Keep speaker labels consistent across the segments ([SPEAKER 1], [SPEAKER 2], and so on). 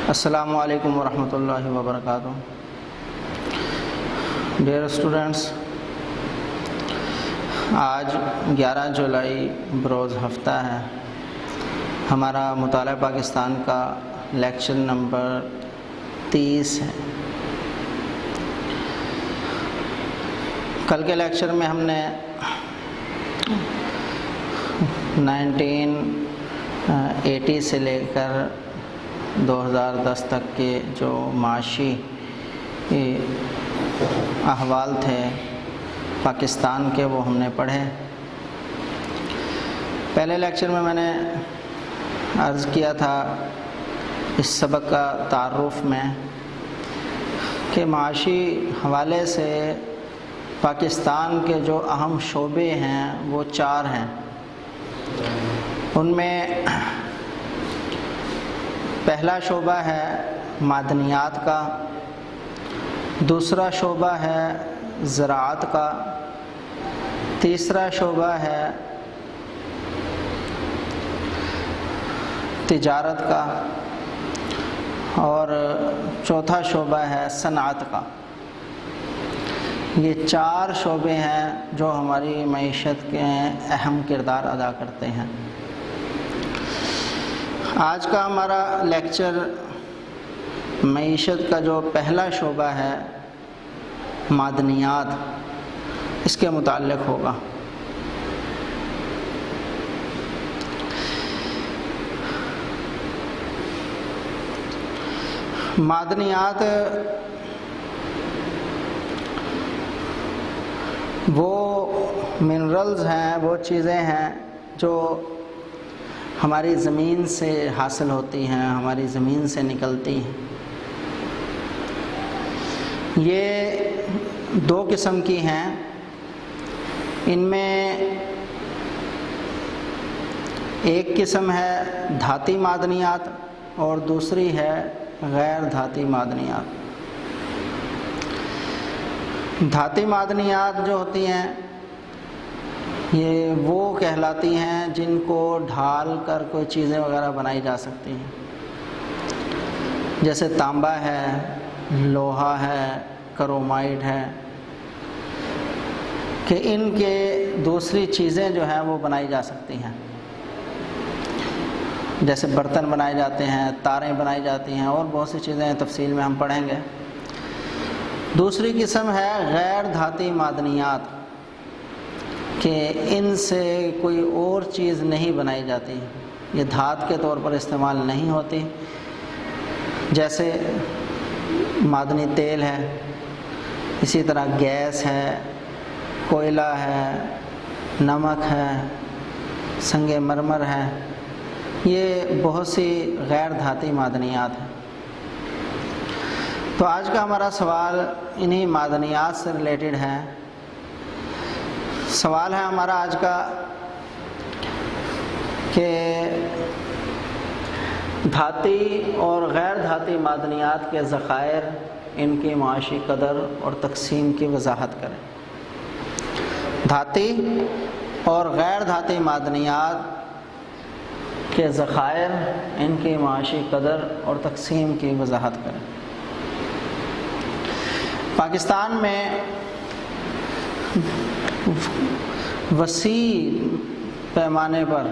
[SPEAKER 1] السلام علیکم ورحمۃ اللہ وبرکاتہ۔ ڈیئر اسٹوڈنٹس، آج 11 جولائی بروز ہفتہ ہے۔ ہمارا مطالعہ پاکستان کا لیکچر نمبر 30 ہے۔ کل کے لیکچر میں ہم نے 1980 سے لے کر 2010 تک کے جو معاشی احوال تھے پاکستان کے، وہ ہم نے پڑھے۔ پہلے لیکچر میں نے عرض کیا تھا اس سبق کا تعارف میں کہ معاشی حوالے سے پاکستان کے جو اہم شعبے ہیں وہ 4 ہیں۔ ان میں پہلا شعبہ ہے معدنیات کا، دوسرا شعبہ ہے زراعت کا، تیسرا شعبہ ہے تجارت کا، اور چوتھا شعبہ ہے صنعت کا۔ یہ 4 شعبے ہیں جو ہماری معیشت کے اہم کردار ادا کرتے ہیں۔ آج کا ہمارا لیکچر معیشت کا جو پہلا شعبہ ہے معدنیات، اس کے متعلق ہوگا۔ معدنیات وہ منرلز ہیں، وہ چیزیں ہیں جو ہماری زمین سے حاصل ہوتی ہیں، ہماری زمین سے نکلتی ہیں۔ یہ 2 قسم کی ہیں۔ ان میں ایک قسم ہے دھاتی معدنیات اور دوسری ہے غیر دھاتی معدنیات۔ دھاتی معدنیات جو ہوتی ہیں یہ وہ کہلاتی ہیں جن کو ڈھال کر کوئی چیزیں وغیرہ بنائی جا سکتی ہیں، جیسے تانبا ہے، لوہا ہے، کرومائٹ ہے، کہ ان کے دوسری چیزیں جو ہیں وہ بنائی جا سکتی ہیں، جیسے برتن بنائے جاتے ہیں، تاریں بنائی جاتی ہیں، اور بہت سی چیزیں تفصیل میں ہم پڑھیں گے۔ دوسری قسم ہے غیر دھاتی معدنیات، کہ ان سے کوئی اور چیز نہیں بنائی جاتی، یہ دھات کے طور پر استعمال نہیں ہوتی، جیسے معدنی تیل ہے، اسی طرح گیس ہے، کوئلہ ہے، نمک ہے، سنگ مرمر ہے۔ یہ بہت سی غیر دھاتی معدنیات ہیں۔ تو آج کا ہمارا سوال انہی معدنیات سے ریلیٹڈ ہے۔ سوال ہے ہمارا آج کا کہ دھاتی اور غیر دھاتی معدنیات کے ذخائر، ان کی معاشی قدر اور تقسیم کی وضاحت کریں۔ دھاتی اور غیر دھاتی معدنیات کے ذخائر، ان کی معاشی قدر اور تقسیم کی وضاحت کریں۔ پاکستان میں وسیع پیمانے پر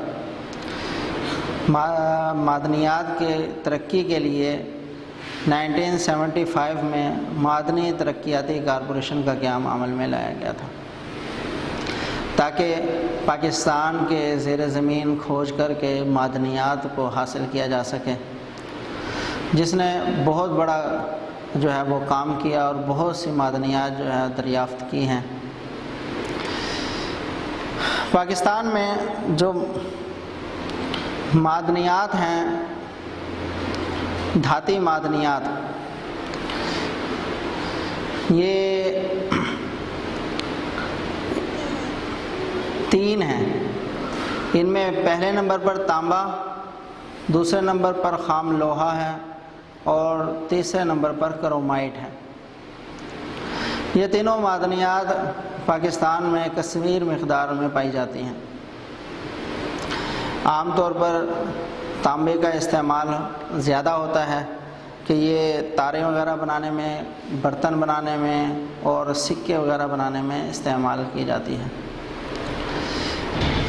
[SPEAKER 1] معدنیات کے ترقی کے لیے 1975 میں معدنی ترقیاتی کارپوریشن کا قیام عمل میں لایا گیا تھا، تاکہ پاکستان کے زیر زمین کھوج کر کے معدنیات کو حاصل کیا جا سکے، جس نے بہت بڑا جو ہے وہ کام کیا اور بہت سی معدنیات جو ہے دریافت کی ہیں۔ پاکستان میں جو معدنیات ہیں، دھاتی معدنیات، یہ 3 ہیں۔ ان میں پہلے نمبر پر تانبا، دوسرے نمبر پر خام لوہا ہے، اور تیسرے نمبر پر کرومائٹ ہے۔ یہ تینوں معدنیات پاکستان میں کثیر مقدار میں پائی جاتی ہیں۔ عام طور پر تانبے کا استعمال زیادہ ہوتا ہے، کہ یہ تاریں وغیرہ بنانے میں، برتن بنانے میں اور سکے وغیرہ بنانے میں استعمال کی جاتی ہے.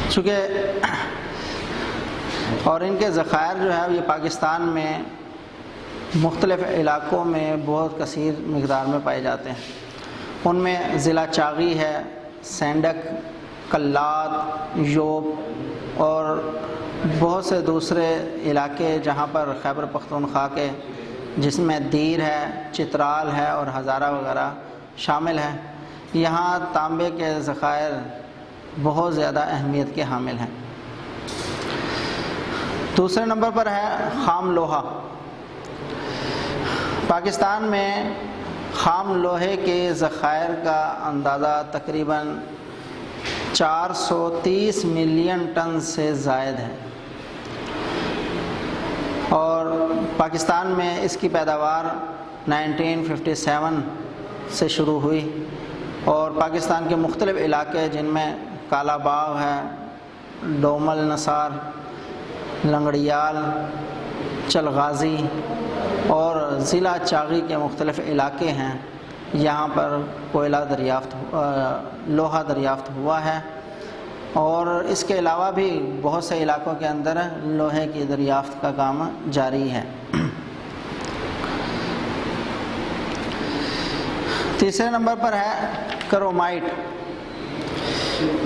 [SPEAKER 1] چونکہ اور ان کے ذخائر جو ہے یہ پاکستان میں مختلف علاقوں میں بہت کثیر مقدار میں پائے جاتے ہیں. ان میں ضلع چاغی ہے، سینڈک، کلات، یوب اور بہت سے دوسرے علاقے جہاں پر خیبر پختونخوا کے، جس میں دیر ہے، چترال ہے اور ہزارہ وغیرہ شامل ہے. یہاں تانبے کے ذخائر بہت زیادہ اہمیت کے حامل ہیں. دوسرے نمبر پر ہے خام لوہا. پاکستان میں خام لوہے کے ذخائر کا اندازہ تقریباً 430 ملین ٹن سے زائد ہے، اور پاکستان میں اس کی پیداوار 1957 سے شروع ہوئی، اور پاکستان کے مختلف علاقے جن میں کالا باغ ہے، ڈومل نثار، لنگڑیال، چلغازی اور ضلع چاغی کے مختلف علاقے ہیں، یہاں پر کوئلہ لوہا دریافت ہوا ہے. اور اس کے علاوہ بھی بہت سے علاقوں کے اندر لوہے کی دریافت کا کام جاری ہے. تیسرے نمبر پر ہے کرومائٹ.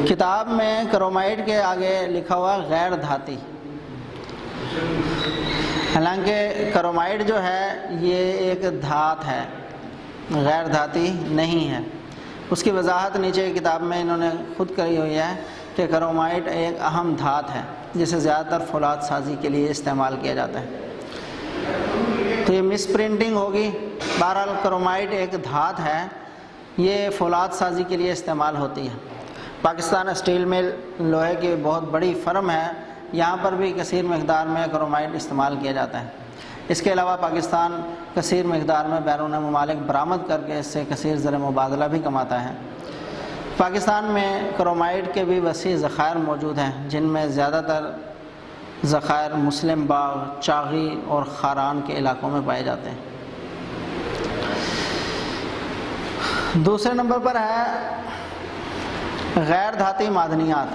[SPEAKER 1] کتاب میں کرومائٹ کے آگے لکھا ہوا غیر دھاتی. حالانکہ کرومائٹ جو ہے یہ ایک دھات ہے، غیر دھاتی نہیں ہے. اس کی وضاحت نیچے کی کتاب میں انہوں نے خود کری ہوئی ہے کہ کرومائٹ ایک اہم دھات ہے جسے زیادہ تر فولاد سازی کے لیے استعمال کیا جاتا ہے. تو یہ مس پرنٹنگ ہوگی. بہرحال کرومائٹ ایک دھات ہے، یہ فولاد سازی کے لیے استعمال ہوتی ہے. پاکستان اسٹیل مل لوہے کی بہت بڑی فرم ہے، یہاں پر بھی کثیر مقدار میں کرومائٹ استعمال کیا جاتا ہے. اس کے علاوہ پاکستان کثیر مقدار میں بیرون ممالک برآمد کر کے اس سے کثیر زر مبادلہ بھی کماتا ہے. پاکستان میں کرومائٹ کے بھی وسیع ذخائر موجود ہیں، جن میں زیادہ تر ذخائر مسلم باغ، چاغی اور خاران کے علاقوں میں پائے جاتے ہیں. دوسرے نمبر پر ہے غیر دھاتی معدنیات.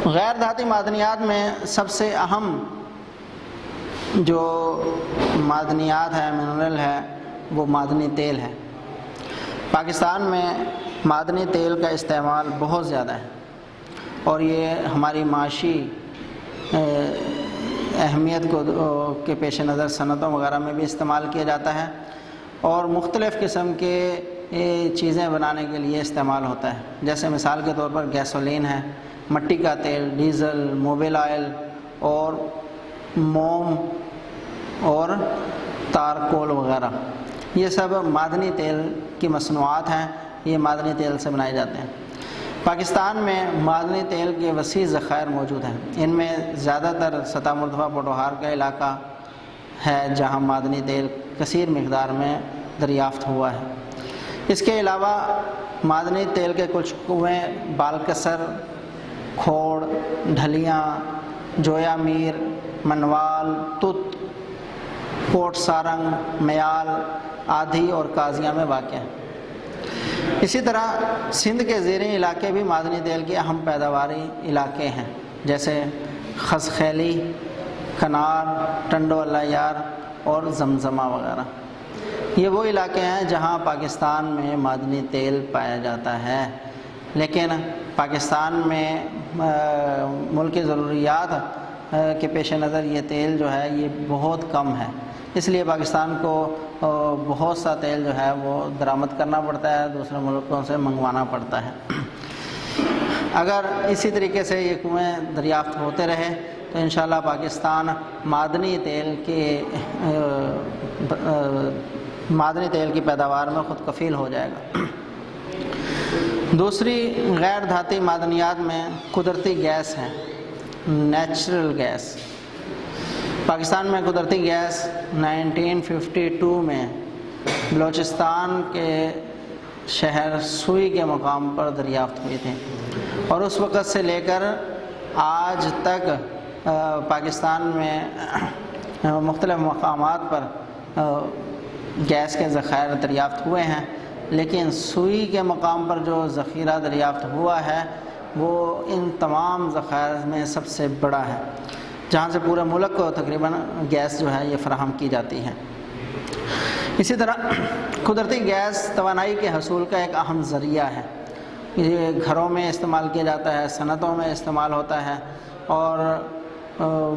[SPEAKER 1] غیر دھاتی معدنیات میں سب سے اہم جو معدنیات ہے، منرل ہے، وہ معدنی تیل ہے. پاکستان میں معدنی تیل کا استعمال بہت زیادہ ہے، اور یہ ہماری معاشی اہمیت کو کے پیش نظر صنعتوں وغیرہ میں بھی استعمال کیا جاتا ہے، اور مختلف قسم کے چیزیں بنانے کے لیے استعمال ہوتا ہے. جیسے مثال کے طور پر گیسولین ہے، مٹی کا تیل، ڈیزل، موبل آئل اور موم اور تارکول وغیرہ، یہ سب معدنی تیل کی مصنوعات ہیں. یہ معدنی تیل سے بنائے جاتے ہیں. پاکستان میں معدنی تیل کے وسیع ذخائر موجود ہیں. ان میں زیادہ تر سطح مرتفع پوٹوہار کا علاقہ ہے جہاں معدنی تیل کثیر مقدار میں دریافت ہوا ہے. اس کے علاوہ معدنی تیل کے کچھ کنویں بالکسر، کھوڑ، ڈھلیاں، جویا میر، منوال، تت، کوٹ سارنگ، میال، آدھی اور کازیاں میں واقع ہیں. اسی طرح سندھ کے زیریں علاقے بھی معدنی تیل کے اہم پیداواری علاقے ہیں، جیسے خسخیلی، کنار، ٹنڈو اللہ یار اور زمزمہ وغیرہ. یہ وہ علاقے ہیں جہاں پاکستان میں معدنی تیل پایا جاتا ہے، لیکن پاکستان میں ملکی ضروریات کے پیش نظر یہ تیل جو ہے یہ بہت کم ہے. اس لیے پاکستان کو بہت سا تیل جو ہے وہ درآمد کرنا پڑتا ہے، دوسرے ملکوں سے منگوانا پڑتا ہے. اگر اسی طریقے سے یہ کنویں دریافت ہوتے رہے تو انشاءاللہ پاکستان معدنی تیل کی پیداوار میں خود کفیل ہو جائے گا. دوسری غیر دھاتی معدنیات میں قدرتی گیس ہے، نیچرل گیس. پاکستان میں قدرتی گیس 1952 میں بلوچستان کے شہر سوئی کے مقام پر دریافت ہوئی تھی، اور اس وقت سے لے کر آج تک پاکستان میں مختلف مقامات پر گیس کے ذخائر دریافت ہوئے ہیں، لیکن سوئی کے مقام پر جو ذخیرہ دریافت ہوا ہے وہ ان تمام ذخائر میں سب سے بڑا ہے، جہاں سے پورے ملک کو تقریباً گیس جو ہے یہ فراہم کی جاتی ہے۔ اسی طرح قدرتی گیس توانائی کے حصول کا ایک اہم ذریعہ ہے۔ یہ گھروں میں استعمال کیا جاتا ہے، صنعتوں میں استعمال ہوتا ہے، اور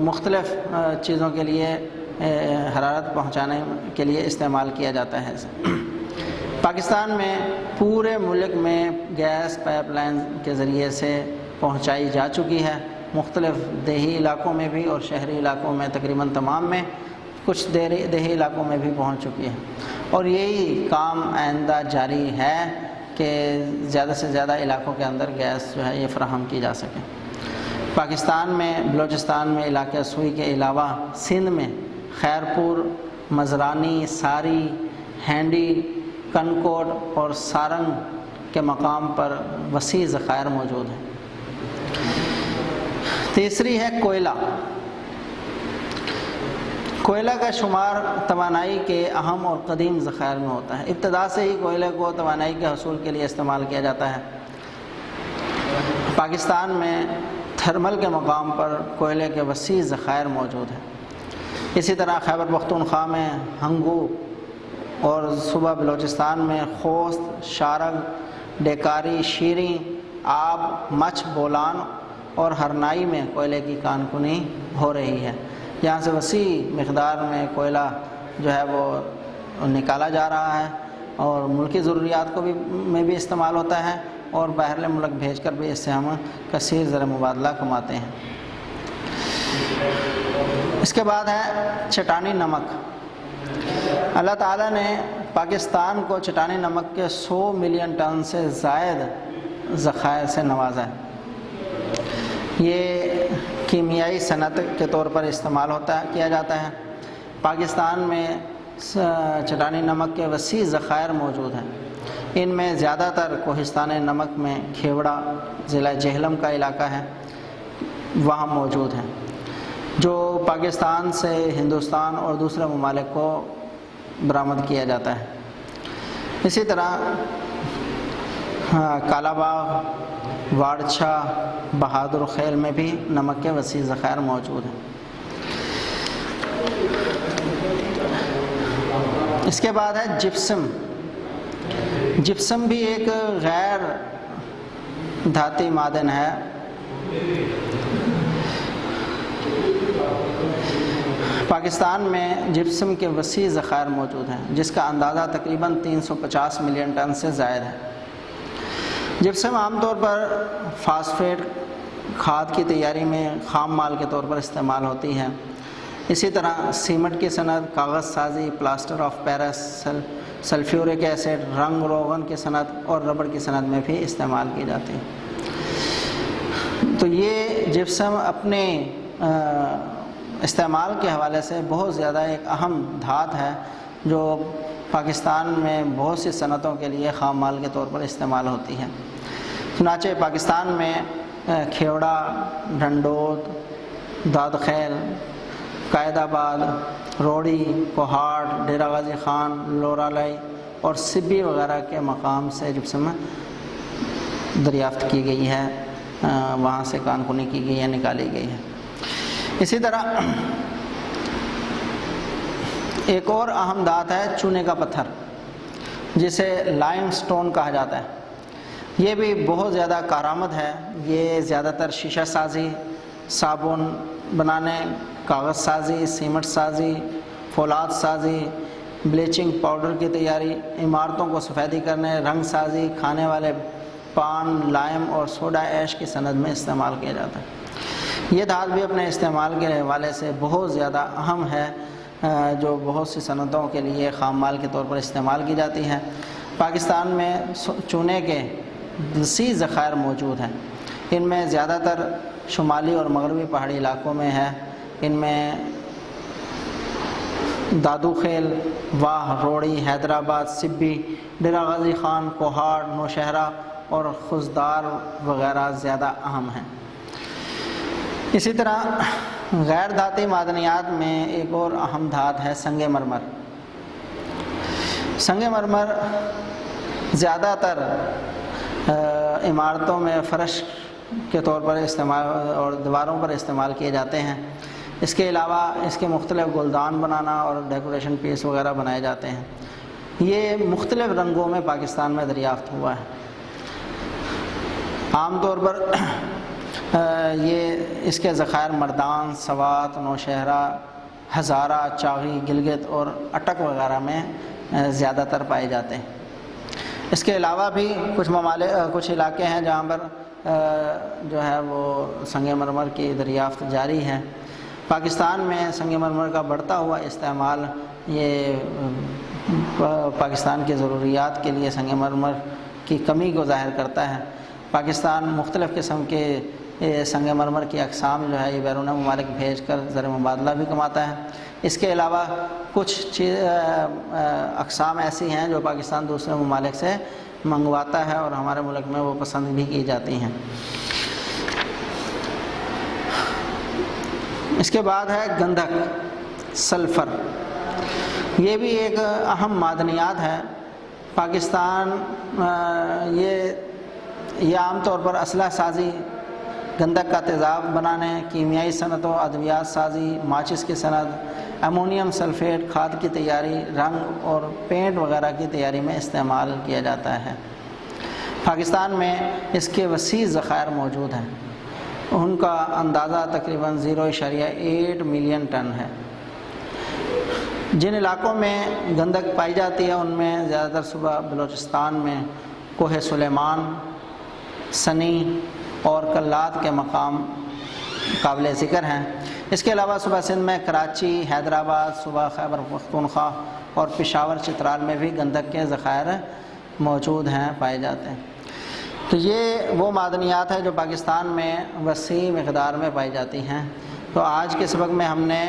[SPEAKER 1] مختلف چیزوں کے لیے حرارت پہنچانے کے لیے استعمال کیا جاتا ہے۔ پاکستان میں پورے ملک میں گیس پائپ لائن کے ذریعے سے پہنچائی جا چکی ہے، مختلف دیہی علاقوں میں بھی اور شہری علاقوں میں تقریباً تمام میں، کچھ دیہی علاقوں میں بھی پہنچ چکی ہے، اور یہی کام آئندہ جاری ہے کہ زیادہ سے زیادہ علاقوں کے اندر گیس جو ہے یہ فراہم کی جا سکے۔ پاکستان میں بلوچستان میں علاقہ سوئی کے علاوہ سندھ میں خیرپور، مزرانی، ساری، ہینڈی، کنکوٹ اور سارنگ کے مقام پر وسیع ذخائر موجود ہیں۔ تیسری ہے کوئلہ۔ کوئلہ کا شمار توانائی کے اہم اور قدیم ذخائر میں ہوتا ہے۔ ابتدا سے ہی کوئلے کو توانائی کے حصول کے لیے استعمال کیا جاتا ہے۔ پاکستان میں تھرمل کے مقام پر کوئلے کے وسیع ذخائر موجود ہیں۔ اسی طرح خیبر پختونخوا میں ہنگو اور صوبہ بلوچستان میں خوست، شارگ، ڈیکاری، شیریں، آب، مچھ، بولان اور ہرنائی میں کوئلے کی کان کنی ہو رہی ہے۔ یہاں سے وسیع مقدار میں کوئلہ جو ہے وہ نکالا جا رہا ہے، اور ملکی ضروریات کو میں بھی استعمال ہوتا ہے، اور باہرلے ملک بھیج کر بھی اس سے ہم کثیر زر مبادلہ کماتے ہیں۔ اس کے بعد ہے چٹانی نمک۔ اللہ تعالیٰ نے پاکستان کو چٹانی نمک کے 100 ملین ٹن سے زائد ذخائر سے نوازا ہے۔ یہ کیمیائی صنعت کے طور پر استعمال کیا جاتا ہے۔ پاکستان میں چٹانی نمک کے وسیع ذخائر موجود ہیں۔ ان میں زیادہ تر کوہستان نمک میں کھیوڑا ضلع جہلم کا علاقہ ہے، وہاں موجود ہیں، جو پاکستان سے ہندوستان اور دوسرے ممالک کو برآمد کیا جاتا ہے۔ اسی طرح کالا باغ، واڑچھا، بہادر خیل میں بھی نمک کے وسیع ذخائر موجود ہیں۔ اس کے بعد ہے جپسم۔ جپسم بھی ایک غیر دھاتی معدن ہے۔ پاکستان میں جپسم کے وسیع ذخائر موجود ہیں، جس کا اندازہ تقریباً 350 ملین ٹن سے زائد ہے۔ جپسم عام طور پر فاسفیٹ کھاد کی تیاری میں خام مال کے طور پر استعمال ہوتی ہے۔ اسی طرح سیمنٹ کی صنعت، کاغذ سازی، plaster of Paris, sulphuric acid, رنگ روغن کی صنعت اور ربڑ کی صنعت میں بھی استعمال کی جاتی ہے۔ تو یہ جپسم اپنے استعمال کے حوالے سے بہت زیادہ ایک اہم دھات ہے، جو پاکستان میں بہت سی صنعتوں کے لیے خام مال کے طور پر استعمال ہوتی ہے۔ چنانچہ پاکستان میں کھیوڑا، ڈھنڈوت، داد خیل، قائد آباد، روڑی، کوہاٹ، ڈیرہ غازی خان، لورالائی اور سبی وغیرہ کے مقام سے جپسم دریافت کی گئی ہے، وہاں سے کان کنی کی گئی ہے، نکالی گئی ہے۔ اسی طرح ایک اور اہم دھات ہے چونے کا پتھر، جسے لائم سٹون کہا جاتا ہے۔ یہ بھی بہت زیادہ کارآمد ہے۔ یہ زیادہ تر شیشہ سازی، صابن بنانے، کاغذ سازی، سیمنٹ سازی، فولاد سازی، بلیچنگ پاؤڈر کی تیاری، عمارتوں کو سفیدی کرنے، رنگ سازی، کھانے والے پان، لائم اور سوڈا ایش کی صنعت میں استعمال کیا جاتا ہے۔ یہ دھات بھی اپنے استعمال کے حوالے سے بہت زیادہ اہم ہے، جو بہت سی صنعتوں کے لیے خام مال کے طور پر استعمال کی جاتی ہے۔ پاکستان میں چونے کے وسیع ذخائر موجود ہیں۔ ان میں زیادہ تر شمالی اور مغربی پہاڑی علاقوں میں ہے۔ ان میں دادو خیل، واہ، روڑی، حیدرآباد، سبی، ڈیرہ غازی خان، کوہاٹ، نوشہرہ اور خزدار وغیرہ زیادہ اہم ہیں۔ اسی طرح غیر دھاتی معدنیات میں ایک اور اہم دھات ہے سنگ مرمر۔ سنگ مرمر زیادہ تر عمارتوں میں فرش کے طور پر استعمال اور دیواروں پر استعمال کیے جاتے ہیں۔ اس کے علاوہ اس کے مختلف گلدان بنانا اور ڈیکوریشن پیس وغیرہ بنائے جاتے ہیں۔ یہ مختلف رنگوں میں پاکستان میں دریافت ہوا ہے۔ عام طور پر یہ اس کے ذخائر مردان، سوات، نوشہرہ، ہزارہ، چاغی، گلگت اور اٹک وغیرہ میں زیادہ تر پائے جاتے ہیں۔ اس کے علاوہ بھی کچھ علاقے ہیں جہاں پر جو ہے وہ سنگ مرمر کی دریافت جاری ہے۔ پاکستان میں سنگ مرمر کا بڑھتا ہوا استعمال یہ پاکستان کی ضروریات کے لیے سنگ مرمر کی کمی کو ظاہر کرتا ہے۔ پاکستان مختلف قسم کے سنگ مرمر کی اقسام جو ہے یہ بیرون ممالک بھیج کر زر مبادلہ بھی کماتا ہے۔ اس کے علاوہ کچھ اقسام ایسی ہیں جو پاکستان دوسرے ممالک سے منگواتا ہے اور ہمارے ملک میں وہ پسند بھی کی جاتی ہیں۔ اس کے بعد ہے گندھک، سلفر۔ یہ بھی ایک اہم معدنیات ہے۔ پاکستان یہ عام طور پر اسلحہ سازی، گندھک کا تیزاب بنانے، کیمیائی صنعتوں، ادویات سازی، ماچس کی صنعت، امونیم سلفیٹ، کھاد کی تیاری، رنگ اور پینٹ وغیرہ کی تیاری میں استعمال کیا جاتا ہے۔ پاکستان میں اس کے وسیع ذخائر موجود ہیں۔ ان کا اندازہ تقریباً 0.8 ملین ٹن ہے۔ جن علاقوں میں گندھک پائی جاتی ہے ان میں زیادہ تر صوبہ بلوچستان میں کوہ سلیمان، سنی اور کلات کے مقام قابل ذکر ہیں۔ اس کے علاوہ صوبہ سندھ میں کراچی، حیدرآباد، صوبہ خیبر پختونخوا اور پشاور چترال میں بھی گندھک کے ذخائر موجود ہیں، پائے جاتے ہیں۔ تو یہ وہ معدنیات ہیں جو پاکستان میں وسیع مقدار میں پائی جاتی ہیں۔ تو آج کے سبق میں ہم نے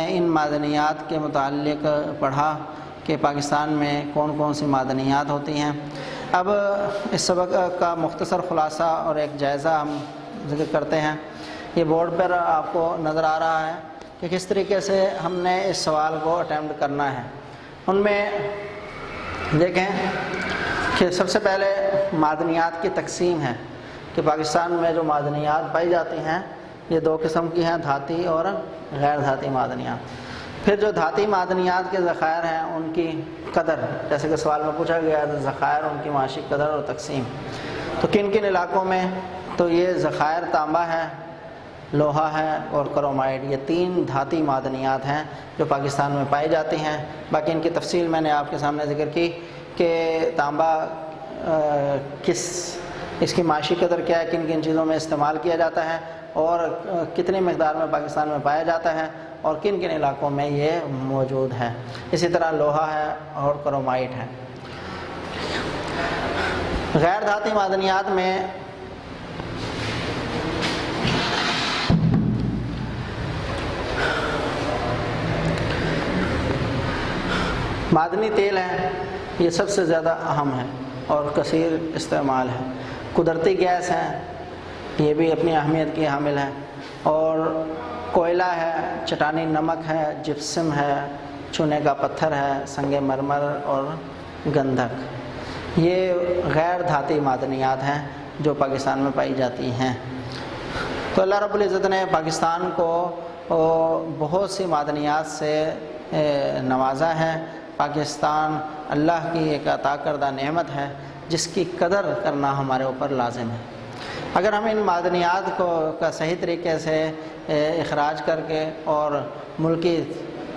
[SPEAKER 1] ان معدنیات کے متعلق پڑھا کہ پاکستان میں کون کون سی معدنیات ہوتی ہیں۔ اب اس سبق کا مختصر خلاصہ اور ایک جائزہ ہم ذکر کرتے ہیں۔ یہ بورڈ پر آپ کو نظر آ رہا ہے کہ کس طریقے سے ہم نے اس سوال کو اٹیمپٹ کرنا ہے۔ ان میں دیکھیں کہ سب سے پہلے معدنیات کی تقسیم ہے کہ پاکستان میں جو معدنیات پائی جاتی ہیں یہ دو قسم کی ہیں، دھاتی اور غیر دھاتی معدنیات۔ پھر جو دھاتی معدنیات کے ذخائر ہیں ان کی قدر، جیسے کہ سوال میں پوچھا گیا ہے ذخائر، ان کی معاشی قدر اور تقسیم۔ تو کن کن علاقوں میں تو یہ ذخائر تانبا ہے، لوہا ہے اور کرومائٹ، یہ 3 دھاتی معدنیات ہیں جو پاکستان میں پائی جاتی ہیں۔ باقی ان کی تفصیل میں نے آپ کے سامنے ذکر کی کہ تانبا اس کی معاشی قدر کیا ہے، کن کن چیزوں میں استعمال کیا جاتا ہے اور کتنی مقدار میں پاکستان میں پایا جاتا ہے اور کن کن علاقوں میں یہ موجود ہے۔ اسی طرح لوہا ہے اور کرومائٹ ہے۔ غیر دھاتی معدنیات میں معدنی تیل ہے، یہ سب سے زیادہ اہم ہے اور کثیر استعمال ہے۔ قدرتی گیس ہے، یہ بھی اپنی اہمیت کی حامل ہے، اور کوئلہ ہے، چٹانی نمک ہے، جپسم ہے، چونے کا پتھر ہے، سنگ مرمر اور گندھک۔ یہ غیر دھاتی معدنیات ہیں جو پاکستان میں پائی جاتی ہیں۔ تو اللہ رب العزت نے پاکستان کو بہت سی معدنیات سے نوازا ہے۔ پاکستان اللہ کی ایک عطا کردہ نعمت ہے جس کی قدر کرنا ہمارے اوپر لازم ہے۔ اگر ہم ان معدنیات کا صحیح طریقے سے اخراج کر کے اور ملکی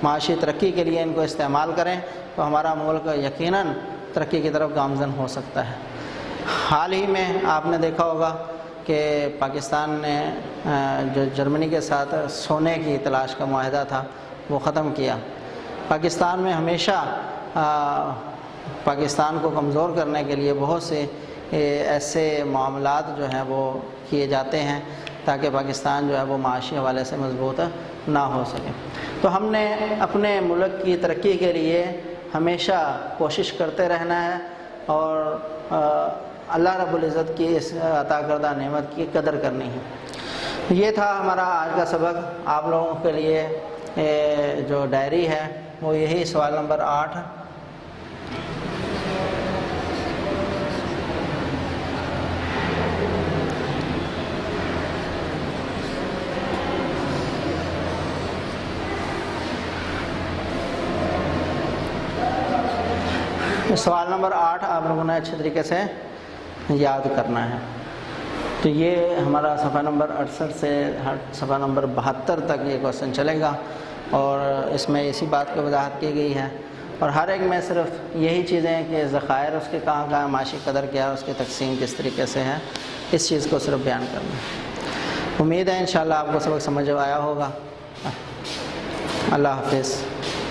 [SPEAKER 1] معاشی ترقی کے لیے ان کو استعمال کریں تو ہمارا ملک یقیناً ترقی کی طرف گامزن ہو سکتا ہے۔ حال ہی میں آپ نے دیکھا ہوگا کہ پاکستان نے جو جرمنی کے ساتھ سونے کی تلاش کا معاہدہ تھا وہ ختم کیا۔ پاکستان میں ہمیشہ پاکستان کو کمزور کرنے کے لیے بہت سے ایسے معاملات جو ہیں وہ کیے جاتے ہیں تاکہ پاکستان جو ہے وہ معاشی حوالے سے مضبوط نہ ہو سکے۔ تو ہم نے اپنے ملک کی ترقی کے لیے ہمیشہ کوشش کرتے رہنا ہے اور اللہ رب العزت کی اس عطا کردہ نعمت کی قدر کرنی ہے۔ یہ تھا ہمارا آج کا سبق. آپ لوگوں کے لیے جو ڈائری ہے وہ یہی سوال نمبر 8. سوال نمبر 8 آپ لوگوں نے اچھے طریقے سے یاد کرنا ہے. تو یہ ہمارا صفحہ نمبر 68 سے صفحہ نمبر 72 تک یہ کوشچن چلے گا، اور اس میں اسی بات کی وضاحت کی گئی ہے، اور ہر ایک میں صرف یہی چیزیں ہیں کہ ذخائر اس کے کہاں کہاں، معاشی قدر کیا ہے، اس کی تقسیم کس طریقے سے ہے، اس چیز کو صرف بیان کرنا ہے. امید ہے انشاءاللہ آپ کو سبق سمجھ آیا ہوگا. اللہ حافظ.